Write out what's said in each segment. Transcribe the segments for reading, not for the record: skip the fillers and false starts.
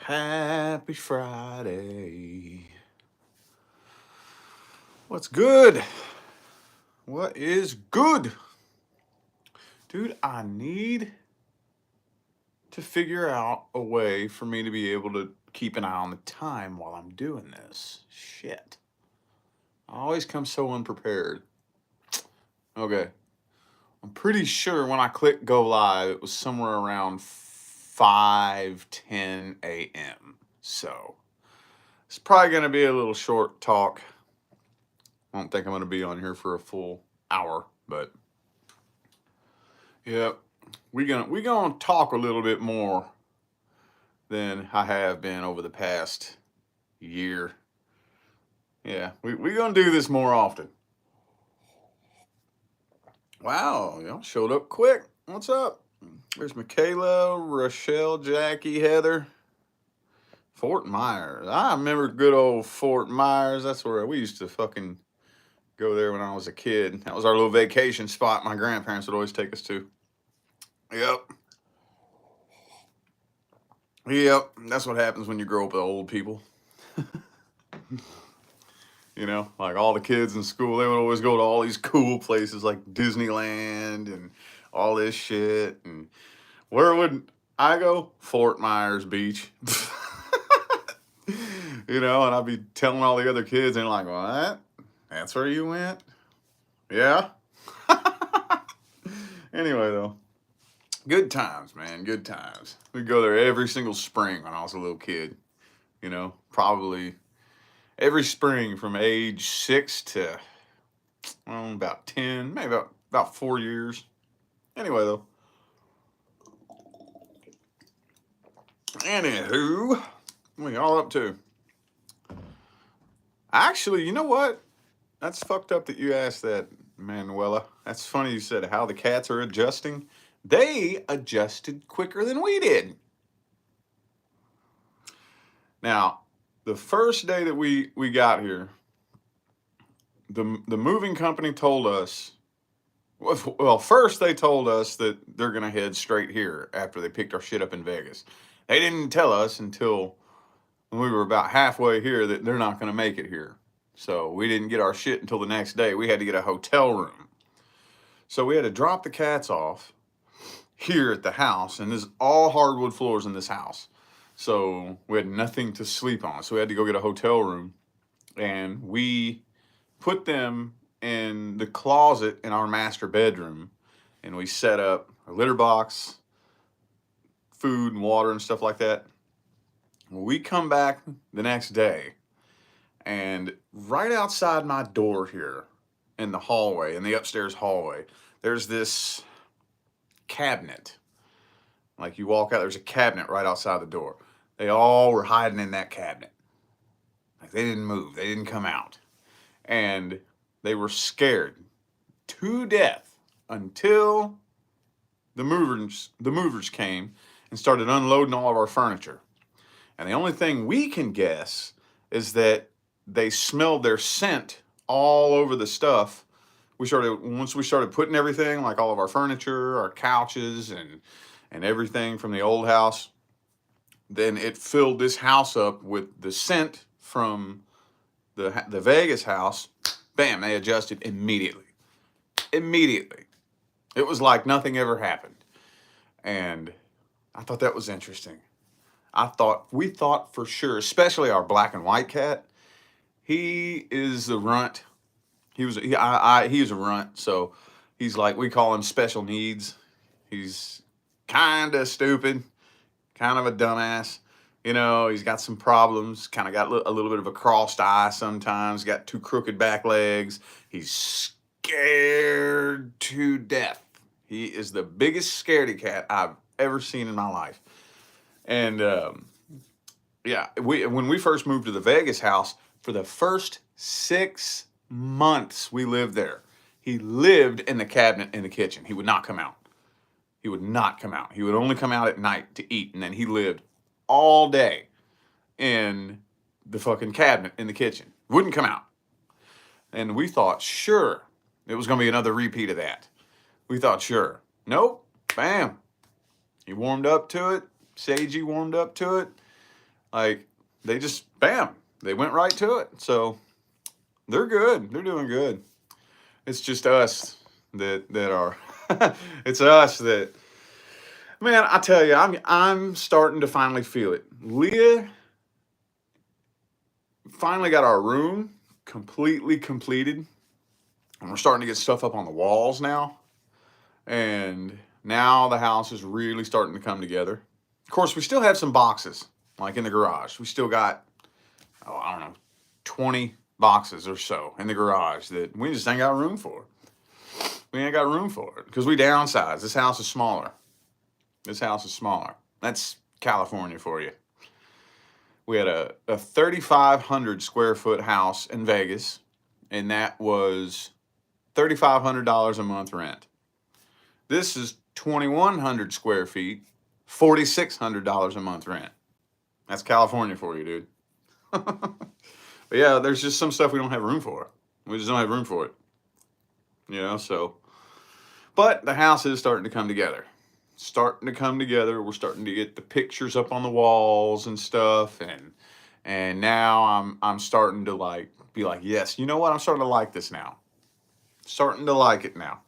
Happy Friday. What's good? What is good? Dude, I need to figure out a way for me to be able to keep an eye on the time while I'm doing this. Shit. I always come so unprepared. Okay. I'm pretty sure when I clicked go live, it was somewhere around 5:10 a.m. So it's probably going to be a little short talk. I don't think I'm going to be on here for a full hour, but yeah, we gonna talk a little bit more than I have been over the past year. Yeah, we gonna do this more often. Wow, y'all showed up quick. What's up? There's Michaela, Rochelle, Jackie, Heather, Fort Myers. I remember good old Fort Myers. That's where we used to fucking go there when I was a kid. That was our little vacation spot my grandparents would always take us to. Yep. Yep. That's what happens when you grow up with old people. You know, like all the kids in school, they would always go to all these cool places like Disneyland and all this shit. And where would I go? Fort Myers Beach. You know, and I'd be telling all the other kids, and they're like, what? That's where you went? Yeah. Anyway, though, good times, man. Good times. We'd go there every single spring when I was a little kid. You know, probably every spring from age 6 to about 10, maybe about 4 years. Anyway, though. Anywho, what are y'all up to? Actually, you know what? That's fucked up that you asked that, Manuela. That's funny you said how the cats are adjusting. They adjusted quicker than we did. Now, the first day that we got here, the moving company told us, well, first they told us that they're going to head straight here after they picked our shit up in Vegas. They didn't tell us until when we were about halfway here that they're not going to make it here. So we didn't get our shit until the next day. We had to get a hotel room. So we had to drop the cats off here at the house, and there's all hardwood floors in this house. So we had nothing to sleep on. So we had to go get a hotel room, and we put them in the closet in our master bedroom, and we set up a litter box, food and water and stuff like that. We come back the next day, and right outside my door here in the hallway, in the upstairs hallway, there's this cabinet. Like you walk out, there's a cabinet right outside the door. They all were hiding in that cabinet. Like they didn't move, they didn't come out. And they were scared to death until the movers came and started unloading all of our furniture. And the only thing we can guess is that they smelled their scent all over the stuff. Once we started putting everything, like all of our furniture, our couches, and everything from the old house, then it filled this house up with the scent from the Vegas house. Bam, they adjusted immediately. Immediately. It was like nothing ever happened. And I thought that was interesting. We thought for sure, especially our black and white cat, he is the runt. He is a runt, so he's like, we call him special needs. He's kind of stupid, kind of a dumbass. You know, he's got some problems, kind of got a little bit of a crossed eye sometimes, got two crooked back legs. He's scared to death. He is the biggest scaredy cat I've ever seen in my life. And yeah, when we first moved to the Vegas house, for the first 6 months we lived there, he lived in the cabinet in the kitchen. He would not come out. He would not come out. He would only come out at night to eat, and then he lived all day in the fucking cabinet in the kitchen. Wouldn't come out. And we thought, sure, it was going to be another repeat of that. We thought, sure. Nope. Bam. He warmed up to it. Seiji warmed up to it. Like, they just, bam, they went right to it. So they're good. They're doing good. It's just us that are. It's us that, man. I tell you, I'm starting to finally feel it. Leah finally got our room completely completed, and we're starting to get stuff up on the walls now. And now the house is really starting to come together. Of course, we still have some boxes like in the garage. We still got, oh, I don't know, 20 boxes or so in the garage that we just ain't got room for. We ain't got room for it because we downsized. This house is smaller. This house is smaller. That's California for you. We had a 3,500 square foot house in Vegas, and that was $3,500 a month rent. This is 2,100 square feet, $4,600 a month rent. That's California for you, dude. But yeah, there's just some stuff we don't have room for. We just don't have room for it. You know, so. But the house is starting to come together. Starting to come together. We're starting to get the pictures up on the walls and stuff, and now I'm starting to like be like, yes, you know what? I'm starting to like this now. Starting to like it now.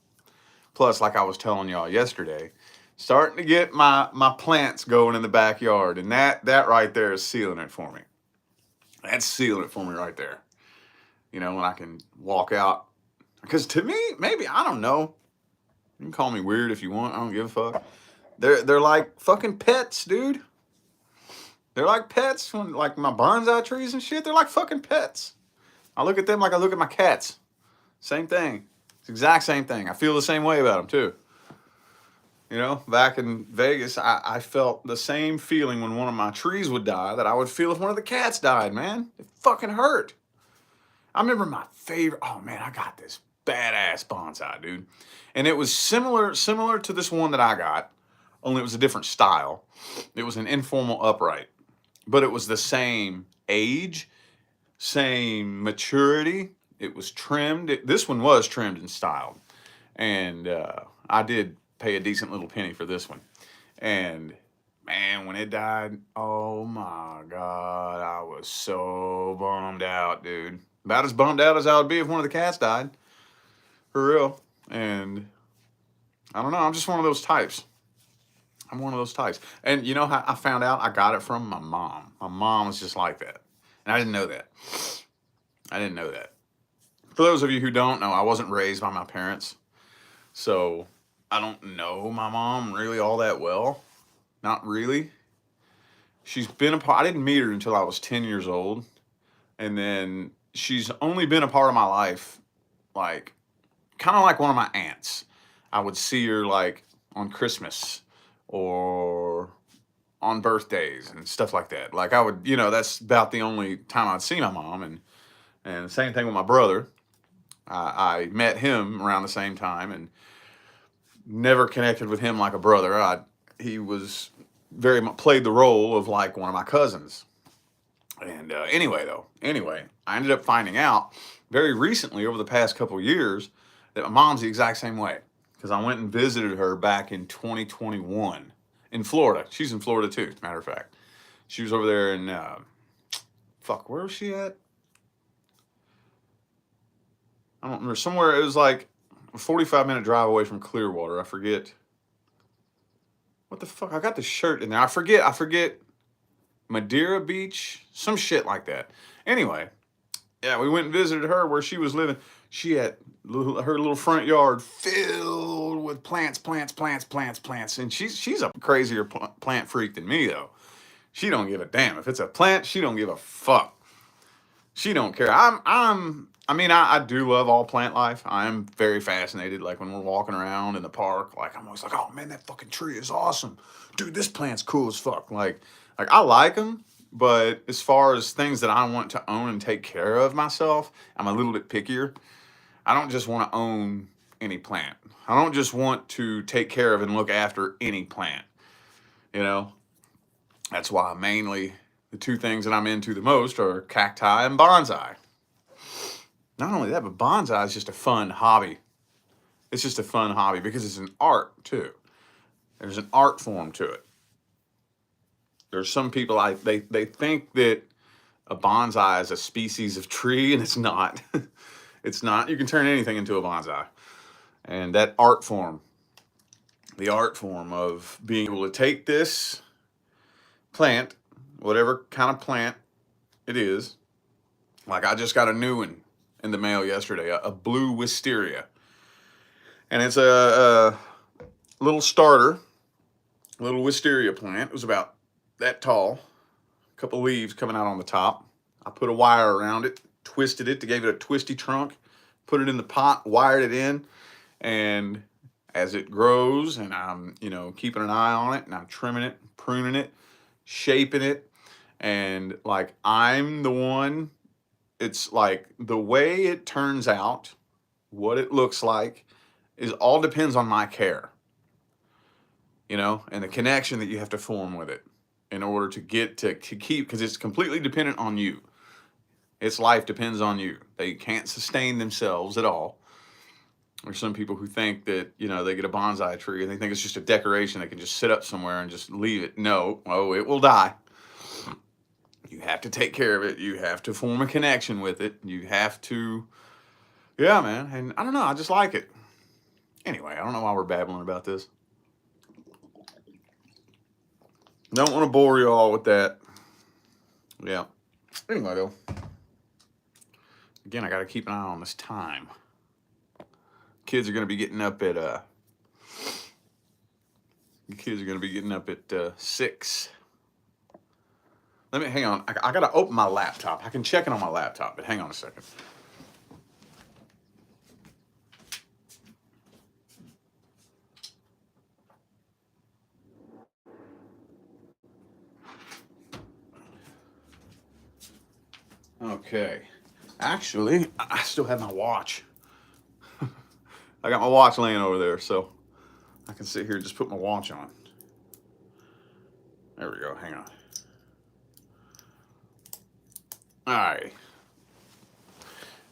Plus, like I was telling y'all yesterday, starting to get my plants going in the backyard, and that right there is sealing it for me. That's sealing it for me right there. You know, when I can walk out, because to me, maybe, I don't know. You can call me weird if you want. I don't give a fuck. They're like fucking pets, dude. They're like pets. When, like my bonsai trees and shit, they're like fucking pets. I look at them like I look at my cats. Same thing. It's the exact same thing. I feel the same way about them too. You know, back in Vegas, I felt the same feeling when one of my trees would die that I would feel if one of the cats died, man. It fucking hurt. I remember my favorite, oh man, I got this badass bonsai, dude. And it was similar to this one that I got, only it was a different style. It was an informal upright, but it was the same age, same maturity. It was trimmed. This one was trimmed and styled. And I did pay a decent little penny for this one. And man, when it died, oh my God, I was so bummed out, dude. About as bummed out as I would be if one of the cats died. For real. And I don't know, I'm just one of those types. I'm one of those types. And you know how I found out? I got it from my mom. My mom was just like that. And I didn't know that. I didn't know that. For those of you who don't know, I wasn't raised by my parents. So I don't know my mom really all that well. Not really. She's been a part, I didn't meet her until I was 10 years old. And then she's only been a part of my life, like, kind of like one of my aunts. I would see her like on Christmas or on birthdays and stuff like that. Like I would, you know, that's about the only time I'd see my mom. And same thing with my brother. I met him around the same time and never connected with him like a brother. He was very much played the role of like one of my cousins. And anyway, I ended up finding out very recently over the past couple of years that my mom's the exact same way. Because I went and visited her back in 2021 in Florida. She's in Florida too, as a matter of fact. She was over there in, where was she at? I don't remember. Somewhere, it was like a 45-minute drive away from Clearwater. I forget. What the fuck? I got the shirt in there. I forget. Madeira Beach, some shit like that. Anyway, yeah, we went and visited her where she was living. She had her little front yard filled with plants. And she's a crazier plant freak than me, though. She don't give a damn. If it's a plant, she don't give a fuck. She don't care. I do love all plant life. I'm very fascinated. Like when we're walking around in the park, like I'm always like, oh man, that fucking tree is awesome. Dude, this plant's cool as fuck. Like I like them, but as far as things that I want to own and take care of myself, I'm a little bit pickier. I don't just want to own any plant. I don't just want to take care of and look after any plant. You know, that's why mainly the two things that I'm into the most are cacti and bonsai. Not only that, but bonsai is just a fun hobby. It's just a fun hobby because it's an art too. There's an art form to it. There's some people they think that a bonsai is a species of tree, and it's not. It's not. You can turn anything into a bonsai, and that art form, the art form of being able to take this plant, whatever kind of plant it is. Like I just got a new one in the mail yesterday, a blue wisteria, and it's a little starter, little wisteria plant. It was about that tall, a couple leaves coming out on the top. I put a wire around it, twisted it to give it a twisty trunk, put it in the pot, wired it in, and as it grows, and I'm keeping an eye on it, and I'm trimming it, pruning it, shaping it, and like I'm the one. It's like the way it turns out, what it looks like, is all depends on my care, and the connection that you have to form with it in order to get to keep, because it's completely dependent on you. Its life depends on you. They can't sustain themselves at all. There's some people who think that, they get a bonsai tree and they think it's just a decoration. They can just sit up somewhere and just leave it. No, it will die. You have to take care of it. You have to form a connection with it. You have to, yeah, man. And I don't know. I just like it. Anyway, I don't know why we're babbling about this. Don't want to bore you all with that. Yeah. Anyway, though. Again, I got to keep an eye on this time. Kids are going to be getting up at 6. Hang on. I got to open my laptop. I can check it on my laptop, but hang on a second. Okay. Actually, I still have my watch. I got my watch laying over there, so I can sit here and just put my watch on. There we go. Hang on. All right.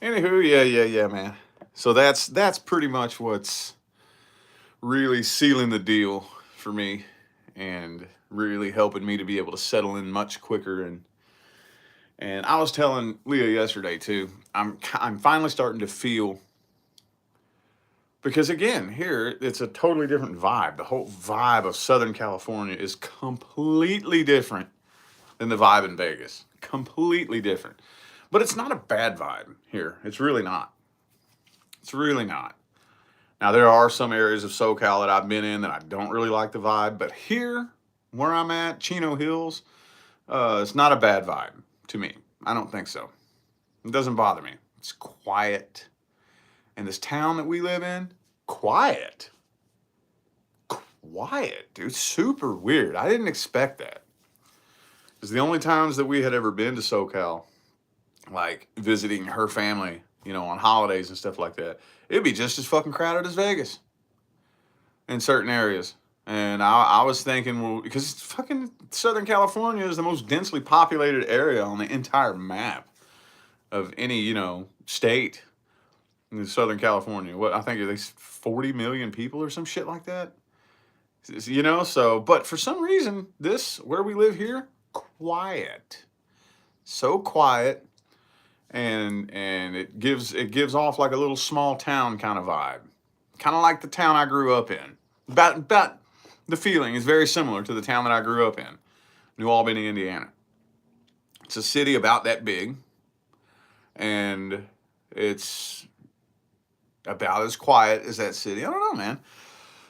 Anywho, yeah, man. So that's pretty much what's really sealing the deal for me, and really helping me to be able to settle in much quicker. And I was telling Leah yesterday too. I'm finally starting to feel, because again, here it's a totally different vibe. The whole vibe of Southern California is completely different than the vibe in Vegas. Completely different. But it's not a bad vibe here. It's really not. It's really not. Now, there are some areas of SoCal that I've been in that I don't really like the vibe, but here, where I'm at, Chino Hills, it's not a bad vibe to me. I don't think so. It doesn't bother me. It's quiet. And this town that we live in, quiet. Quiet, dude. Super weird. I didn't expect that. Because the only times that we had ever been to SoCal, like visiting her family, on holidays and stuff like that, it'd be just as fucking crowded as Vegas in certain areas. And I was thinking, well, because fucking Southern California is the most densely populated area on the entire map of any, state in Southern California. What, I think at least 40 million people or some shit like that. So, but for some reason, where we live here, quiet. So quiet. And it gives off like a little small town kind of vibe. Kind of like the town I grew up in. About the feeling is very similar to the town that I grew up in, New Albany, Indiana. It's a city about that big, and it's about as quiet as that city. I don't know, man.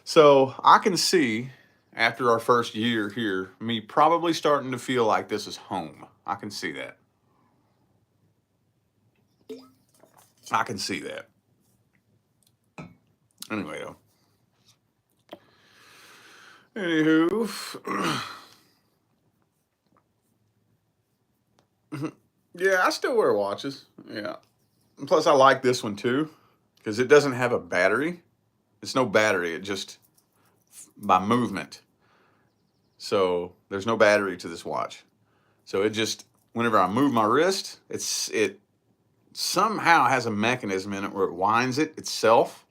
So I can see, after our first year here, me probably starting to feel like this is home. I can see that. I can see that. Anyway, though. Anywho. Yeah, I still wear watches. Yeah. Plus, I like this one too, because it doesn't have a battery. It's no battery. It just, by movement. So there's no battery to this watch. So it just, whenever I move my wrist, it somehow has a mechanism in it where it winds it itself.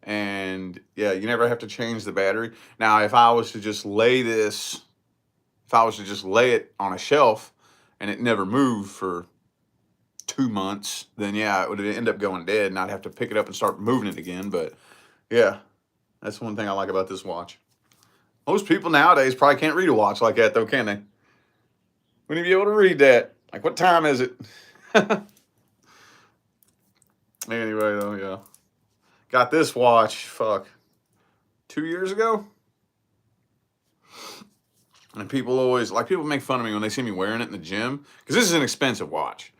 And yeah, you never have to change the battery. Now, if I was to just lay this If I was to just lay it on a shelf and it never moved for 2 months, then yeah, it would end up going dead and I'd have to pick it up and start moving it again. But yeah, that's one thing I like about this watch. Most people nowadays probably can't read a watch like that, though, can they? Wouldn't you be able to read that? Like, what time is it? Anyway, though, yeah. Got this watch, 2 years ago. And people always, like, people make fun of me when they see me wearing it in the gym. Because this is an expensive watch.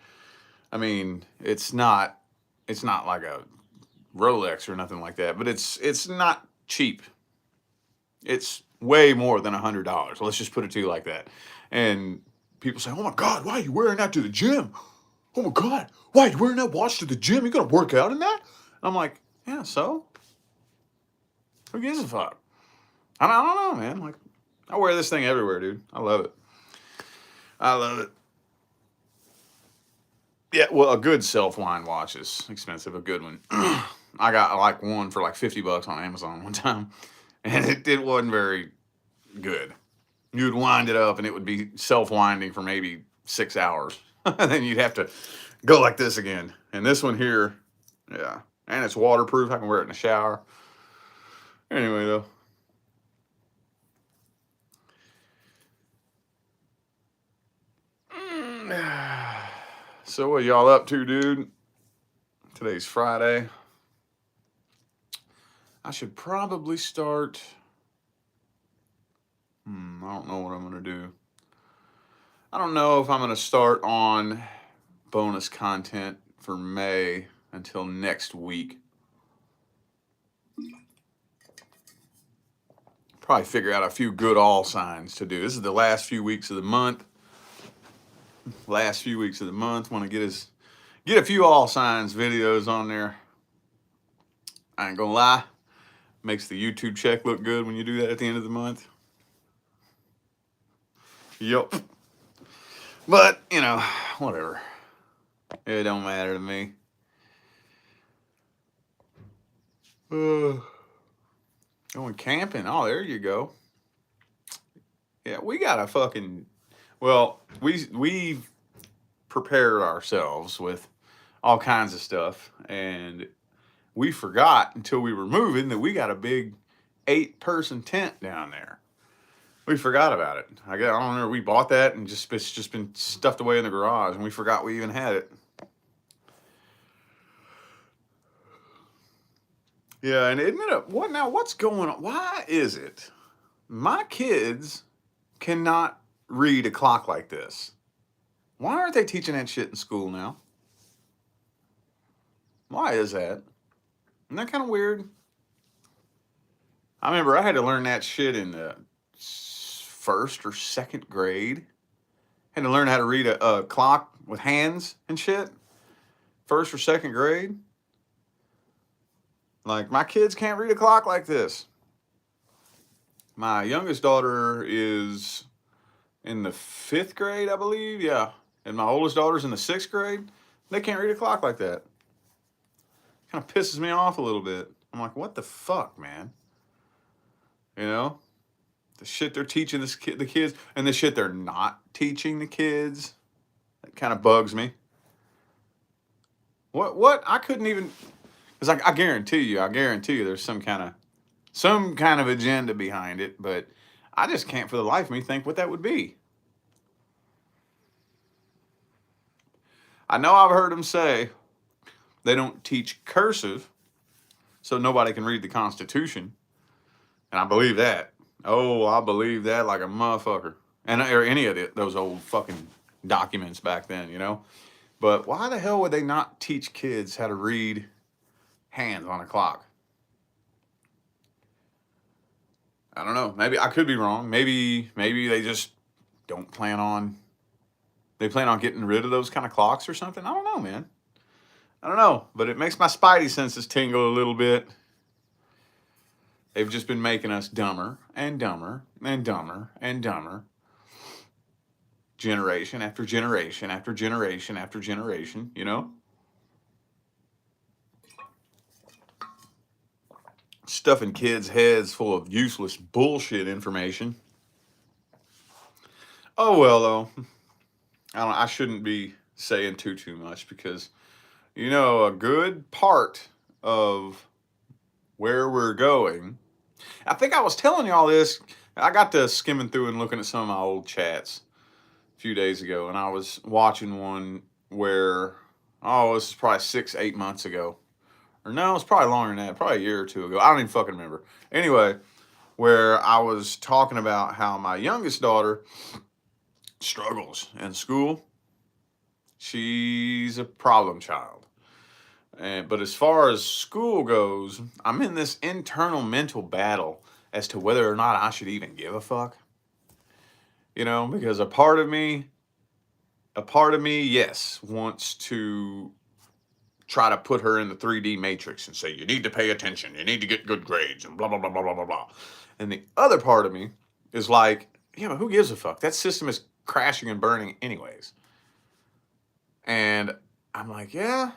I mean, it's not like a Rolex or nothing like that. But it's not cheap. It's way more than $100. Let's just put it to you like that. And people say, "Oh my God, why are you wearing that to the gym? Oh my God, why are you wearing that watch to the gym? You gonna work out in that?" I'm like, yeah, so? Who gives a fuck? I don't know, man. Like, I wear this thing everywhere, dude. I love it. I love it. Yeah, well, a good self-wind watch is expensive. A good one. I got like one for like $50 on Amazon one time, and it wasn't very good. You'd wind it up, and it would be self-winding for maybe 6 hours. Then you'd have to go like this again. And this one here, yeah, and it's waterproof. I can wear it in the shower. Anyway, though. So what y'all up to, dude? Today's Friday. I should probably start. I don't know what I'm gonna do. I don't know if I'm gonna start on bonus content for May until next week. Probably figure out a few good all signs to do. This is the last few weeks of the month. Want to get a few all signs videos on there. I ain't gonna lie. Makes the YouTube check look good when you do that at the end of the month. Yup. But, whatever. It don't matter to me. Going camping. Oh, there you go. Yeah, we got a fucking. Well, we prepared ourselves with all kinds of stuff, and we forgot until we were moving that we got a big 8-person tent down there. We forgot about it. I don't know. We bought that and it's just been stuffed away in the garage, and we forgot we even had it. Yeah, and isn't it what's going on? Why is it my kids cannot read a clock like this? Why aren't they teaching that shit in school now? Why is that? Isn't that kind of weird? I remember I had to learn that shit in the first or second grade. Had to learn how to read a clock with hands and shit. First or second grade. Like, my kids can't read a clock like this. My youngest daughter is in the 5th grade, I believe. Yeah. And my oldest daughter's in the 6th grade. They can't read a clock like that. Kind of pisses me off a little bit. I'm like, what the fuck, man? The shit they're teaching the kids, and the shit they're not teaching the kids, that kind of bugs me. What? I couldn't even, because I guarantee you there's some kind of agenda behind it, but I just can't for the life of me think what that would be. I know I've heard them say they don't teach cursive, so nobody can read the Constitution. And I believe that. Oh, I believe that like a motherfucker. Or any of those old fucking documents back then, But why the hell would they not teach kids how to read hands on a clock? I don't know. Maybe I could be wrong. Maybe they just don't plan on. They plan on getting rid of those kind of clocks or something. I don't know, man. I don't know, but it makes my spidey senses tingle a little bit. They've just been making us dumber and dumber and dumber and dumber. Generation after generation after generation after generation, Stuffing kids' heads full of useless bullshit information. Oh well, though I shouldn't be saying too much because a good part of where we're going. I think I was telling you all this. I got to skimming through and looking at some of my old chats a few days ago, and I was watching one where, oh, this is probably 6, 8 months ago. Or no, it's probably longer than that, probably a year or two ago. I don't even fucking remember. Anyway, where I was talking about how my youngest daughter struggles in school. She's a problem child. But as far as school goes, I'm in this internal mental battle as to whether or not I should even give a fuck. Because a part of me, yes, wants to try to put her in the 3D matrix and say, you need to pay attention, you need to get good grades, and blah, blah, blah, blah, blah, blah, blah. And the other part of me is like, who gives a fuck? That system is crashing and burning anyways. And I'm like, yeah,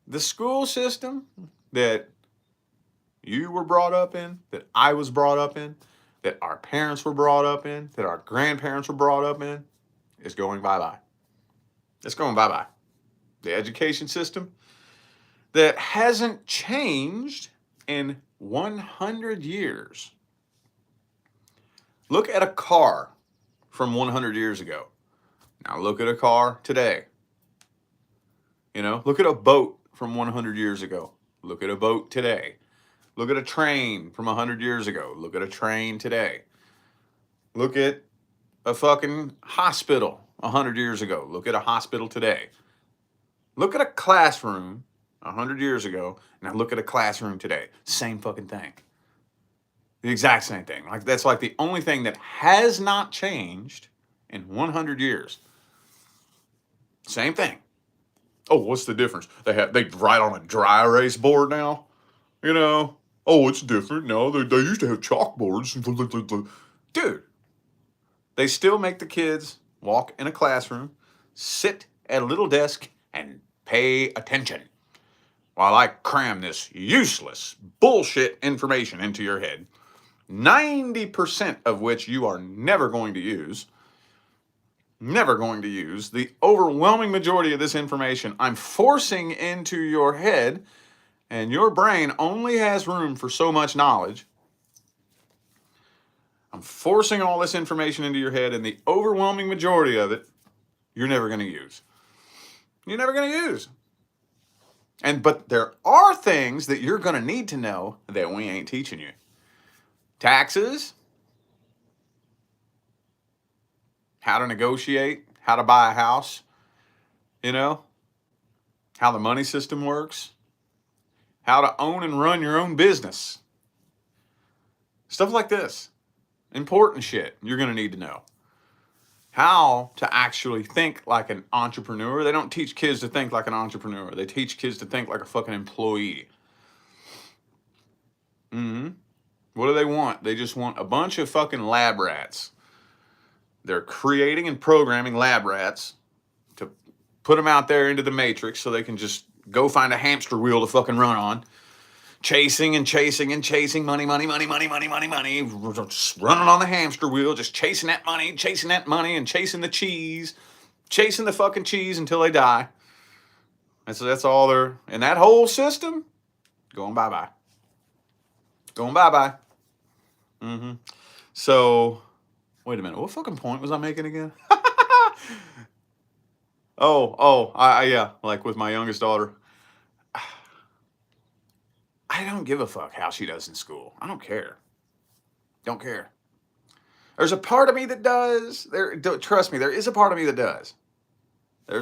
the school system that you were brought up in, that I was brought up in, that our parents were brought up in, that our grandparents were brought up in, is going bye bye. It's going bye bye. The education system that hasn't changed in 100 years. Look at a car from 100 years ago. Now look at a car today. Look at a boat from 100 years ago. Look at a boat today. Look at a train from 100 years ago. Look at a train today. Look at a fucking hospital 100 years ago. Look at a hospital today. Look at a classroom 100 years ago. Now look at a classroom today. Same fucking thing. The exact same thing. Like that's like the only thing that has not changed in 100 years. Same thing. Oh, what's the difference? They write on a dry erase board now. Oh, it's different now. They used to have chalkboards. Dude, they still make the kids walk in a classroom, sit at a little desk, and pay attention while I cram this useless bullshit information into your head, 90% of which you are never going to use. Never going to use. The overwhelming majority of this information I'm forcing into your head, and your brain only has room for so much knowledge. I'm forcing all this information into your head, and the overwhelming majority of it, you're never going to use. You're never going to use. But there are things that you're going to need to know that we ain't teaching you. Taxes, how to negotiate, how to buy a house, how the money system works, how to own and run your own business. Stuff like this. Important shit you're going to need to know. How to actually think like an entrepreneur. They don't teach kids to think like an entrepreneur. They teach kids to think like a fucking employee. What do they want? They just want a bunch of fucking lab rats. They're creating and programming lab rats to put them out there into the matrix so they can just go find a hamster wheel to fucking run on. Chasing and chasing and chasing money, money, money, money, money, money, money. Just running on the hamster wheel, just chasing that money, and chasing the cheese. Chasing the fucking cheese until they die. And so that's all they're... And that whole system, going bye-bye. Going bye-bye. So, wait a minute. What fucking point was I making again? Yeah. Like with my youngest daughter. I don't give a fuck how she does in school. I don't care. Don't care. There's a part of me that does. Trust me, there is a part of me that does. There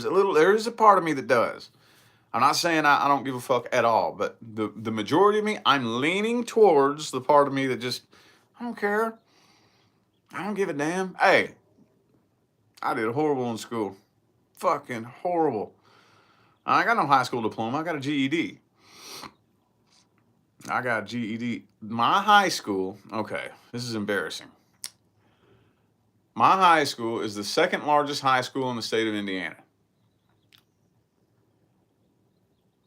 is a part of me that does. I'm not saying I don't give a fuck at all, but the majority of me, I'm leaning towards the part of me that just, I don't care. I don't give a damn. Hey, I did horrible in school. Fucking horrible. I got no high school diploma. I got a GED. My high school, okay, this is embarrassing. My high school is the second largest high school in the state of Indiana.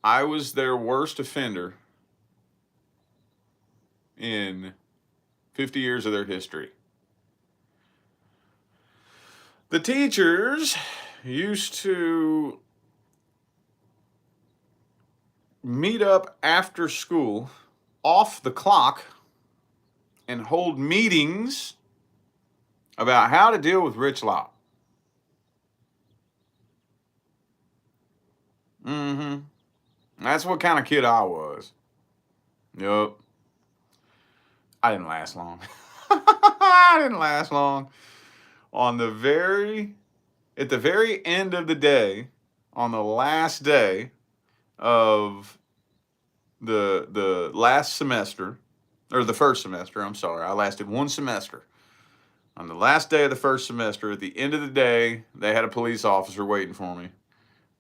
I was their worst offender in 50 years of their history. The teachers used to meet up after school, off the clock, and hold meetings about how to deal with Rich Lot. Mm-hmm. That's what kind of kid I was. Yup. I didn't last long. I didn't last long. On the very, at the very end of the day, on the last day of the last semester, or the first semester, I'm sorry, I lasted one semester. On the last day of the first semester, at the end of the day, they had a police officer waiting for me,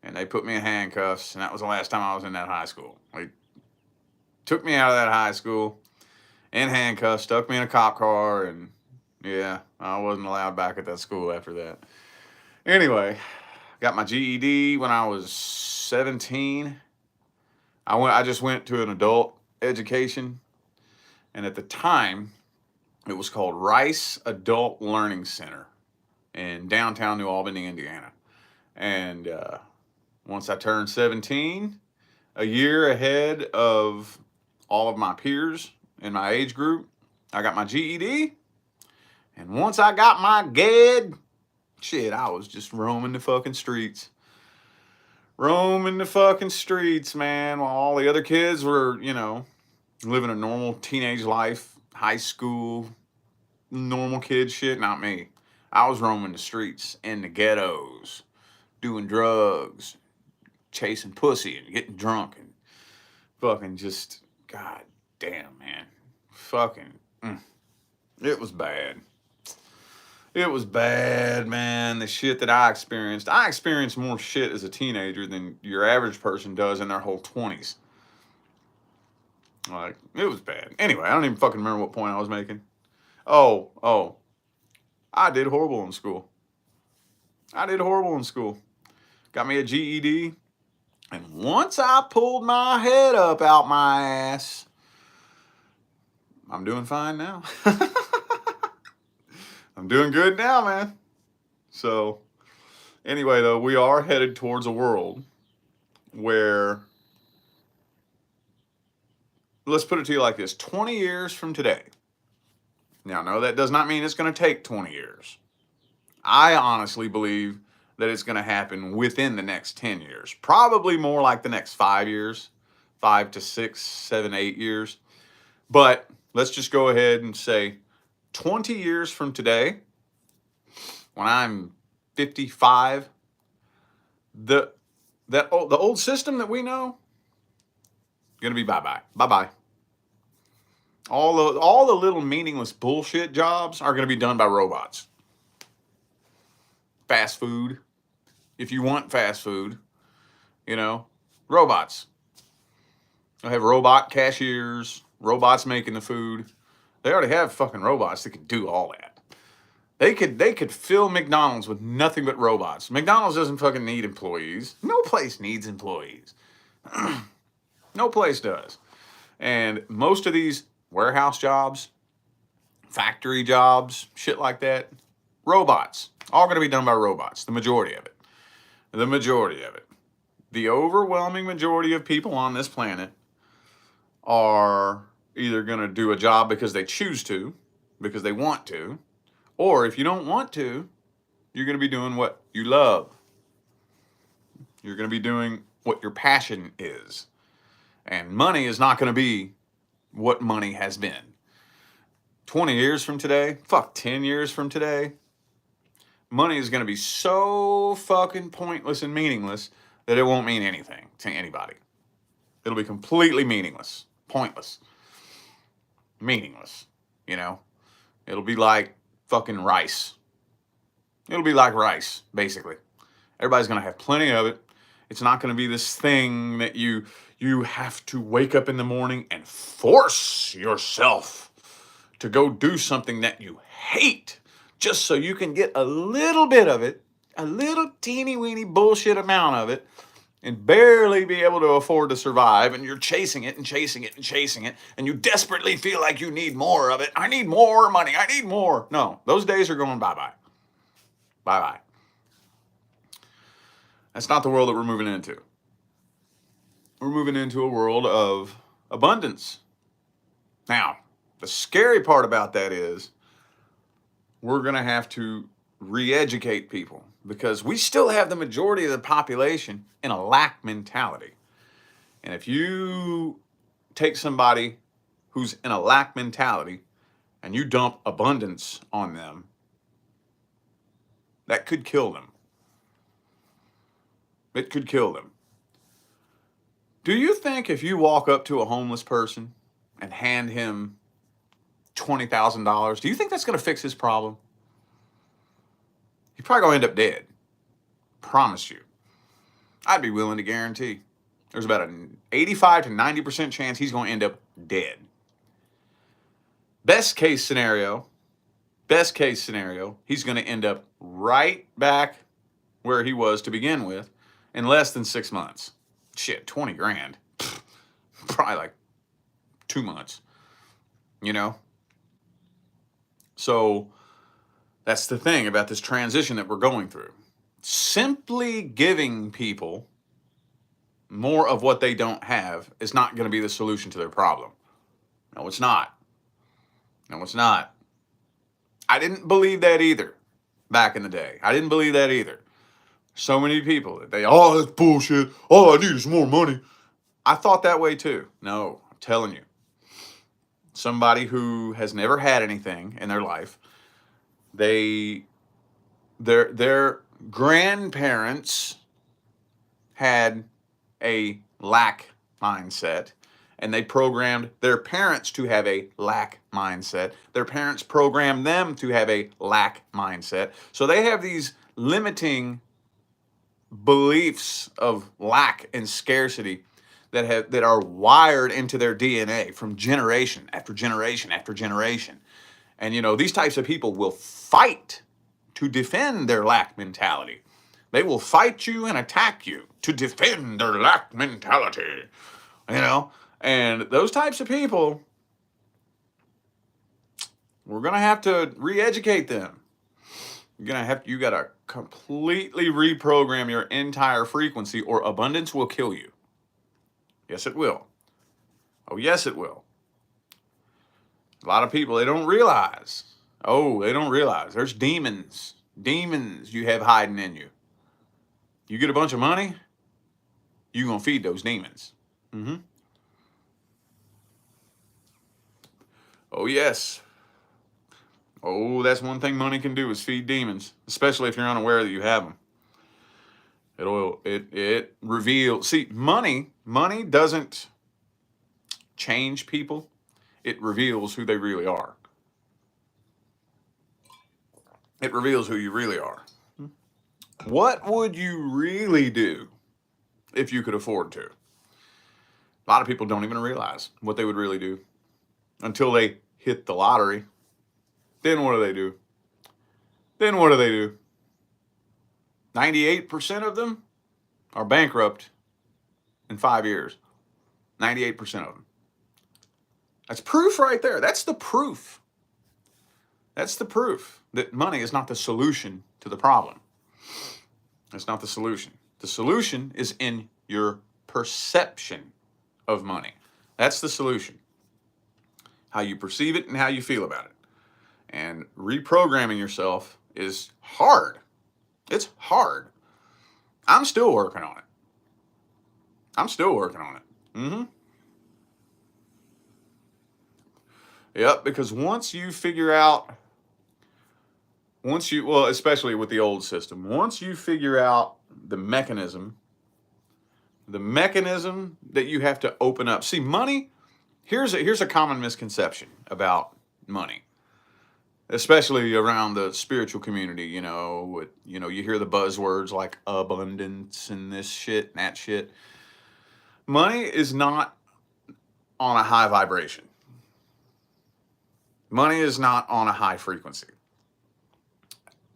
and they put me in handcuffs, and that was the last time I was in that high school. They took me out of that high school in handcuffs, stuck me in a cop car, and yeah, I wasn't allowed back at that school after that. Anyway, got my GED when I was 17. I just went to an adult education, and at the time, it was called Rice Adult Learning Center in downtown New Albany, Indiana. And once I turned 17, a year ahead of all of my peers in my age group, I got my GED. And once I got my GED, shit, I was just roaming the fucking streets. Roaming the fucking streets, man, while all the other kids were, living a normal teenage life, high school, normal kid shit. Not me. I was roaming the streets in the ghettos, doing drugs, chasing pussy and getting drunk and fucking just, god damn, man. Fucking, it was bad. It was bad, man. The shit that I experienced more shit as a teenager than your average person does in their whole 20s. Like, it was bad. Anyway, I don't even fucking remember what point I was making. Oh. I did horrible in school. Got me a GED. And once I pulled my head up out my ass, I'm doing fine now. I'm doing good now, man. So, anyway, though, we are headed towards a world where, let's put it to you like this, 20 years from today. Now, no, that does not mean it's going to take 20 years. I honestly believe that it's going to happen within the next 10 years. Probably more like the next 5 years, 5 to 6, 7, 8 years. But let's just go ahead and say 20 years from today, when I'm 55, the old system that we know, gonna be bye-bye. All the little meaningless bullshit jobs are gonna be done by robots. Fast food, if you want fast food, robots. They'll have robot cashiers, robots making the food. They already have fucking robots that can do all that. They could fill McDonald's with nothing but robots. McDonald's doesn't fucking need employees. No place needs employees. No place does. And most of these warehouse jobs, factory jobs, shit like that, robots. All going to be done by robots. The majority of it. The overwhelming majority of people on this planet are either going to do a job because they choose to, because they want to, or if you don't want to, you're going to be doing what you love. You're going to be doing what your passion is. And money is not going to be what money has been. 20 years from today, 10 years from today, money is going to be so fucking pointless and meaningless that it won't mean anything to anybody. It'll be completely meaningless, pointless, meaningless, It'll be like fucking rice. It'll be like rice, basically. Everybody's going to have plenty of it. It's not going to be this thing that you have to wake up in the morning and force yourself to go do something that you hate just so you can get a little bit of it, a little teeny weeny bullshit amount of it, and barely be able to afford to survive, and you're chasing it, and you desperately feel like you need more of it. I need more money. I need more. No, those days are going bye-bye. Bye bye. That's not the world that we're moving into. We're moving into a world of abundance. Now, the scary part about that is we're going to have to re educate people because we still have the majority of the population in a lack mentality. And if you take somebody who's in a lack mentality and you dump abundance on them, that could kill them. It could kill them. Do you think if you walk up to a homeless person and hand him $20,000, do you think that's going to fix his problem? He's probably going to end up dead. Promise you. I'd be willing to guarantee. There's about an 85 to 90% chance he's going to end up dead. Best case scenario, he's going to end up right back where he was to begin with in less than 6 months. Shit, 20 grand. Probably like 2 months. You know? So that's the thing about this transition that we're going through. Simply giving people more of what they don't have is not going to be the solution to their problem. No, it's not. No, it's not. I didn't believe that either back in the day. I didn't believe that either. So many people, oh, that's bullshit. All I need is more money. I thought that way too. No, I'm telling you. Somebody who has never had anything in their life, their grandparents had a lack mindset, and they programmed their parents to have a lack mindset. Their parents programmed them to have a lack mindset. So they have these limiting beliefs of lack and scarcity that are wired into their DNA from generation after generation after generation. And these types of people will fight to defend their lack mentality. They will fight you and attack you to defend their lack mentality. And those types of people, we're going to have to re-educate them. You got to completely reprogram your entire frequency, or abundance will kill you. Yes, it will. Oh, yes, it will. A lot of people, they don't realize. There's demons you have hiding in you. You get a bunch of money, you're going to feed those demons. Mm-hmm. Oh, yes. Oh, that's one thing money can do is feed demons, especially if you're unaware that you have them. It reveals. See, money doesn't change people. It reveals who they really are. It reveals who you really are. What would you really do if you could afford to? A lot of people don't even realize what they would really do until they hit the lottery. Then what do they do? 98% of them are bankrupt in 5 years. 98% of them. That's proof right there. That's the proof. That's the proof that money is not the solution to the problem. It's not the solution. The solution is in your perception of money. That's the solution. How you perceive it and how you feel about it. And reprogramming yourself is hard. It's hard. I'm still working on it. Mm-hmm. Yep, because once you figure out, especially with the old system, once you figure out the mechanism that you have to open up. See, money, here's a common misconception about money, especially around the spiritual community. You hear the buzzwords like abundance and this shit and that shit. Money is not on a high vibration. Money is not on a high frequency.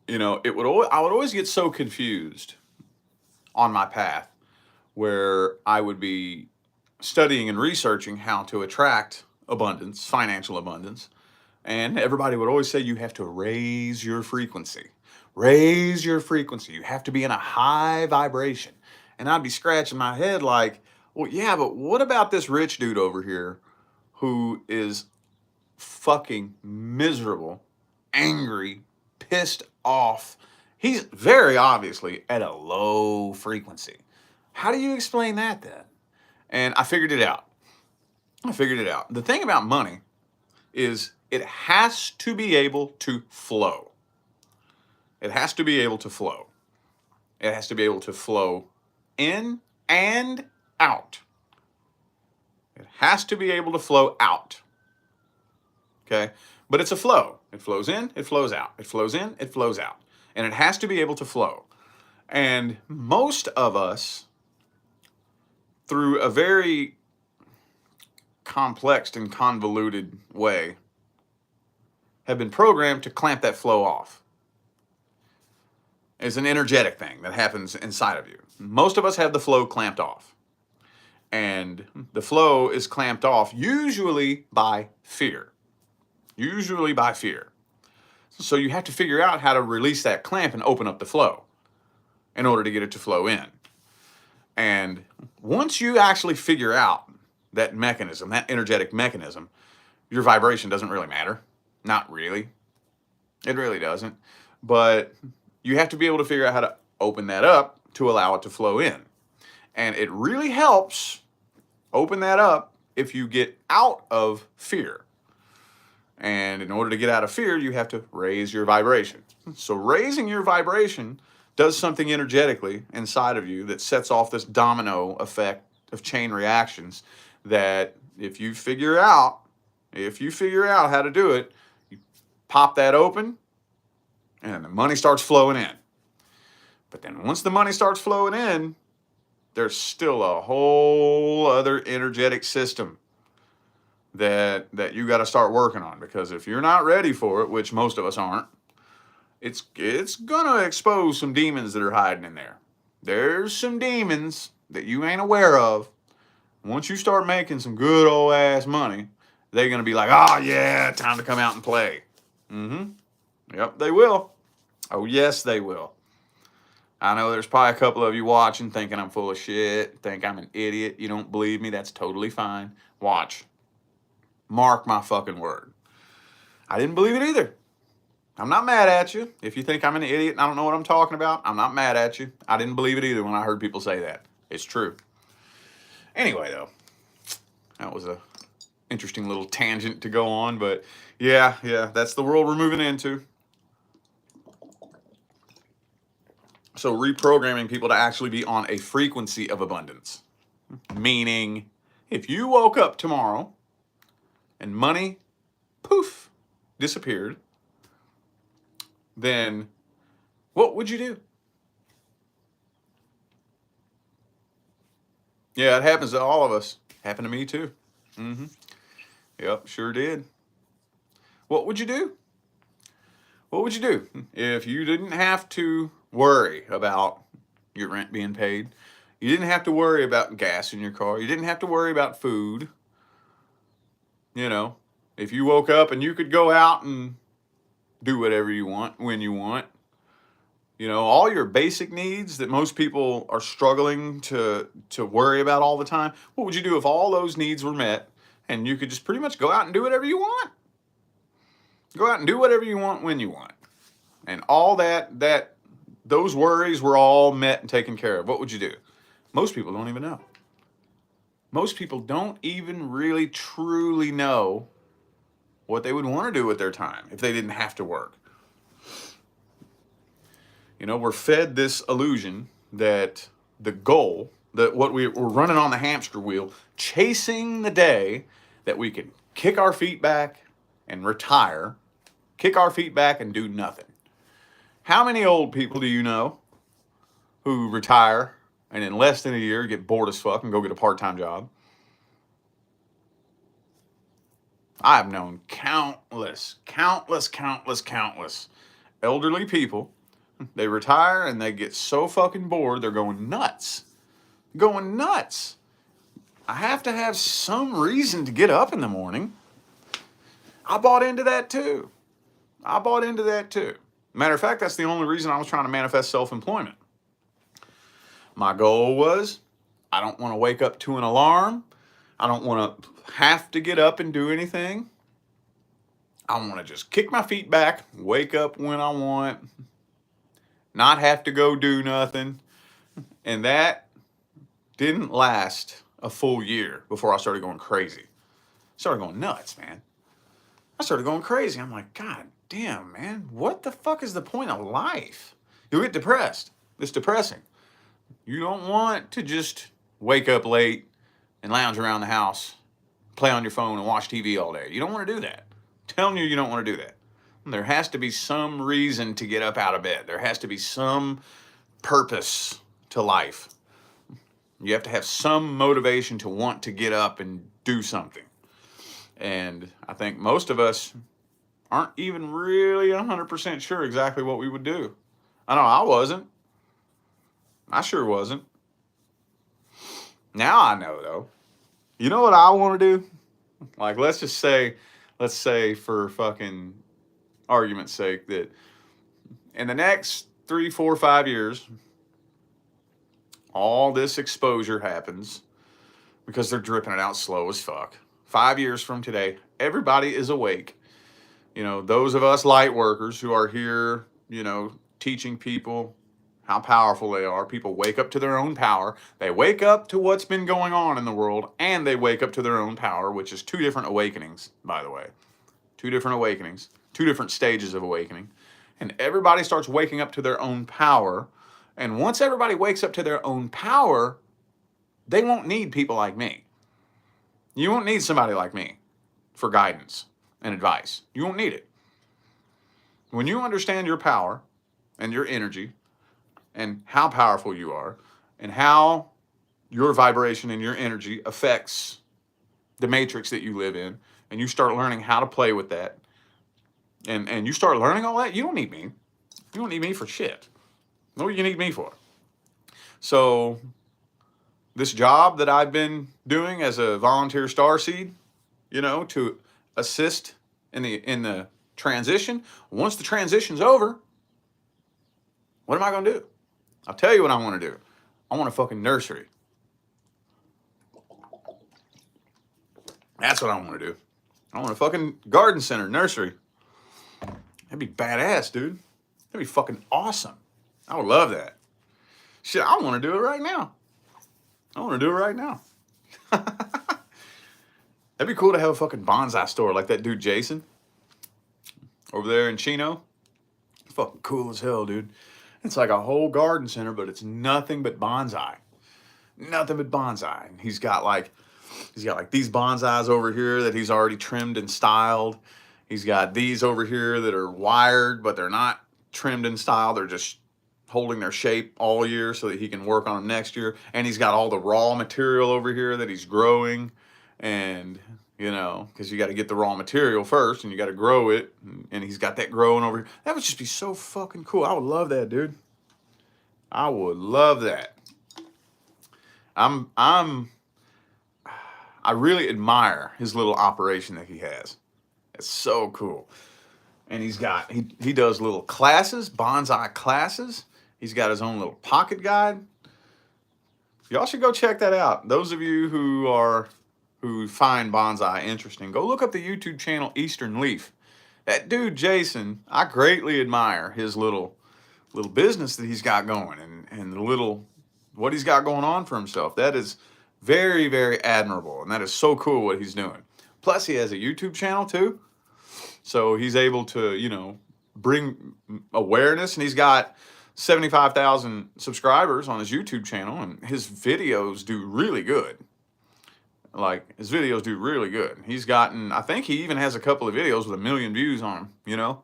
I would always get so confused on my path where I would be studying and researching how to attract abundance, financial abundance. And everybody would always say you have to raise your frequency. Raise your frequency. You have to be in a high vibration. And I'd be scratching my head like, well, yeah, but what about this rich dude over here who is fucking miserable, angry, pissed off? He's very obviously at a low frequency. How do you explain that then? And I figured it out. The thing about money is it has to be able to flow. It has to be able to flow. It has to be able to flow in and out. It has to be able to flow out. Okay? But it's a flow. It flows in, it flows out. It flows in, it flows out. And it has to be able to flow. And most of us, through a very complex and convoluted way, have been programmed to clamp that flow off. It's an energetic thing that happens inside of you. Most of us have the flow clamped off. And the flow is clamped off usually by fear. Usually by fear. So you have to figure out how to release that clamp and open up the flow in order to get it to flow in. And once you actually figure out that mechanism, that energetic mechanism, your vibration doesn't really matter. Not really. It really doesn't. But you have to be able to figure out how to open that up to allow it to flow in. And it really helps open that up if you get out of fear. And in order to get out of fear, you have to raise your vibration. So raising your vibration does something energetically inside of you that sets off this domino effect of chain reactions that if you figure out how to do it, you pop that open and the money starts flowing in. But then once the money starts flowing in, there's still a whole other energetic system that you got to start working on, because if you're not ready for it, which most of us aren't, it's gonna expose some demons that are hiding in there. There's some demons that you ain't aware of. Once you start making some good old ass money, they're gonna be like, oh yeah, time to come out and play. Yep, they will. Oh yes, they will. I know there's probably a couple of you watching thinking I'm full of shit, think I'm an idiot. You don't believe me? That's totally fine. Watch. Mark my fucking word. I didn't believe it either. I'm not mad at you. If you think I'm an idiot and I don't know what I'm talking about, I'm not mad at you. I didn't believe it either when I heard people say that. It's true. Anyway, though, that was a interesting little tangent to go on, but yeah, that's the world we're moving into. So reprogramming people to actually be on a frequency of abundance. Meaning, if you woke up tomorrow and money, poof, disappeared, then what would you do? Yeah, it happens to all of us. Happened to me too. Yep, sure did. What would you do? What would you do if you didn't have to worry about your rent being paid? You didn't have to worry about gas in your car. You didn't have to worry about food. You know, if you woke up and you could go out and do whatever you want, when you want. You know, all your basic needs that most people are struggling to worry about all the time. What would you do if all those needs were met and you could just pretty much go out and do whatever you want? Go out and do whatever you want when you want. And all those worries were all met and taken care of. What would you do? Most people don't even know. Most people don't even really truly know what they would want to do with their time if they didn't have to work. You know, we're fed this illusion that the goal, that what we're running on the hamster wheel, chasing the day that we can kick our feet back and retire, kick our feet back and do nothing. How many old people do you know who retire and in less than a year get bored as fuck and go get a part-time job? I've known countless elderly people. They retire and they get so fucking bored, they're going nuts. I have to have some reason to get up in the morning. I bought into that too. Matter of fact, that's the only reason I was trying to manifest self-employment. My goal was, I don't want to wake up to an alarm. I don't want to have to get up and do anything. I want to just kick my feet back, wake up when I want, not have to go do nothing. And that didn't last a full year before I started going crazy. I started going nuts, man. I started going crazy. I'm like, God damn, man, what the fuck is the point of life? You'll get depressed. It's depressing. You don't want to just wake up late and lounge around the house, play on your phone and watch TV all day. You don't want to do that. I'm telling you don't want to do that. There has to be some reason to get up out of bed. There has to be some purpose to life. You have to have some motivation to want to get up and do something. And I think most of us aren't even really 100% sure exactly what we would do. I know I wasn't. I sure wasn't. Now I know, though. You know what I want to do? Like, let's say for fucking argument's sake, that in the next 3, 4, 5 years, all this exposure happens because they're dripping it out slow as fuck. 5 years from today, everybody is awake. You know, those of us light workers who are here, you know, teaching people how powerful they are. People wake up to their own power. They wake up to what's been going on in the world, and they wake up to their own power, which is 2 different awakenings, by the way. 2 different awakenings, 2 different stages of awakening. And everybody starts waking up to their own power. And once everybody wakes up to their own power, they won't need people like me. You won't need somebody like me for guidance and advice. You won't need it. When you understand your power and your energy and how powerful you are and how your vibration and your energy affects the matrix that you live in, and you start learning how to play with that, and you start learning all that, you don't need me. You don't need me for shit. What do you need me for? So this job that I've been doing as a volunteer starseed, you know, to assist in the transition. Once the transition's over, what am I going to do? I'll tell you what I want to do. I want a fucking nursery. That's what I want to do. I want a fucking garden center, nursery. That'd be badass, dude. That'd be fucking awesome. I would love that. Shit, I want to do it right now. I want to do it right now. That'd be cool to have a fucking bonsai store like that dude Jason over there in Chino. It's fucking cool as hell, dude. It's like a whole garden center, but it's nothing but bonsai. Nothing but bonsai. And he's got like these bonsais over here that he's already trimmed and styled. He's got these over here that are wired, but they're not trimmed and styled. They're just holding their shape all year so that he can work on them next year. And he's got all the raw material over here that he's growing. And, you know, because you got to get the raw material first and you got to grow it. And he's got that growing over here. That would just be so fucking cool. I would love that, dude. I would love that. I really admire his little operation that he has. It's so cool. And he does little classes, bonsai classes. He's got his own little pocket guide. Y'all should go check that out. Those of you who find bonsai interesting, go look up the YouTube channel Eastern Leaf. That dude Jason, I greatly admire his little business that he's got going and the little what he's got going on for himself. That is very, very admirable, and that is so cool what he's doing. Plus, he has a YouTube channel too, so he's able to, you know, bring awareness, and he's got 75,000 subscribers on his YouTube channel, and his videos do really good. Like, his videos do really good. He's gotten, I think he even has a couple of videos with 1 million views on them, you know?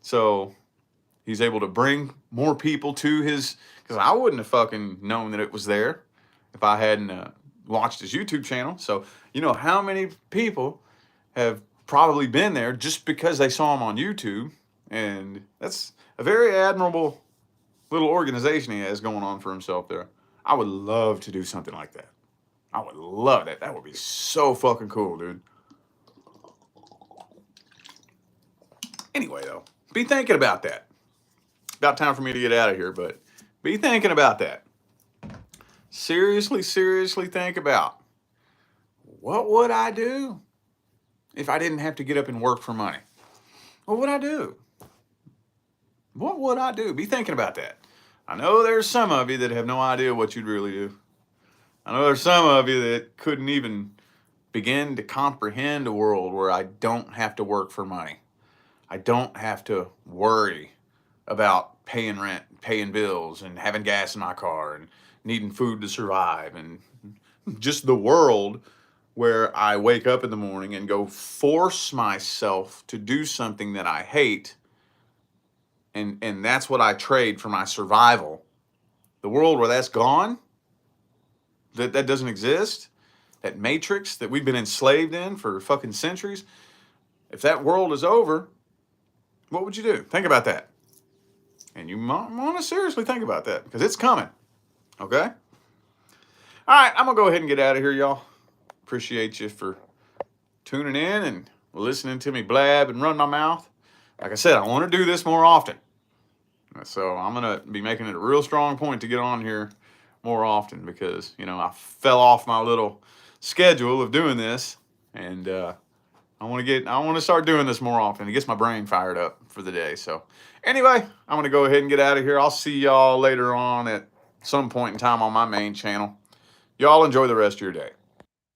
So he's able to bring more people to his, because I wouldn't have fucking known that it was there if I hadn't watched his YouTube channel. So, you know how many people have probably been there just because they saw him on YouTube. And that's a very admirable little organization he has going on for himself there. I would love to do something like that. I would love that. That would be so fucking cool, dude. Anyway, though, be thinking about that. about time for me to get out of here, but be thinking about that. Seriously think about, what would I do if I didn't have to get up and work for money? What would I do? What would I do? Be thinking about that. I know there's some of you that have no idea what you'd really do. I know there's some of you that couldn't even begin to comprehend a world where I don't have to work for money. I don't have to worry about paying rent, paying bills, and having gas in my car, and needing food to survive, and just the world where I wake up in the morning and go force myself to do something that I hate, and that's what I trade for my survival. The world where that's gone, that doesn't exist, that matrix that we've been enslaved in for fucking centuries, if that world is over, what would you do? Think about that. And you want to seriously think about that, because it's coming. Okay? All right, I'm going to go ahead and get out of here, y'all. Appreciate you for tuning in and listening to me blab and run my mouth. Like I said, I want to do this more often. So I'm going to be making it a real strong point to get on here more often, because, I fell off my little schedule of doing this, and I want to start doing this more often. It gets my brain fired up for the day. So anyway, I'm going to go ahead and get out of here. I'll see y'all later on at some point in time on my main channel. Y'all enjoy the rest of your day.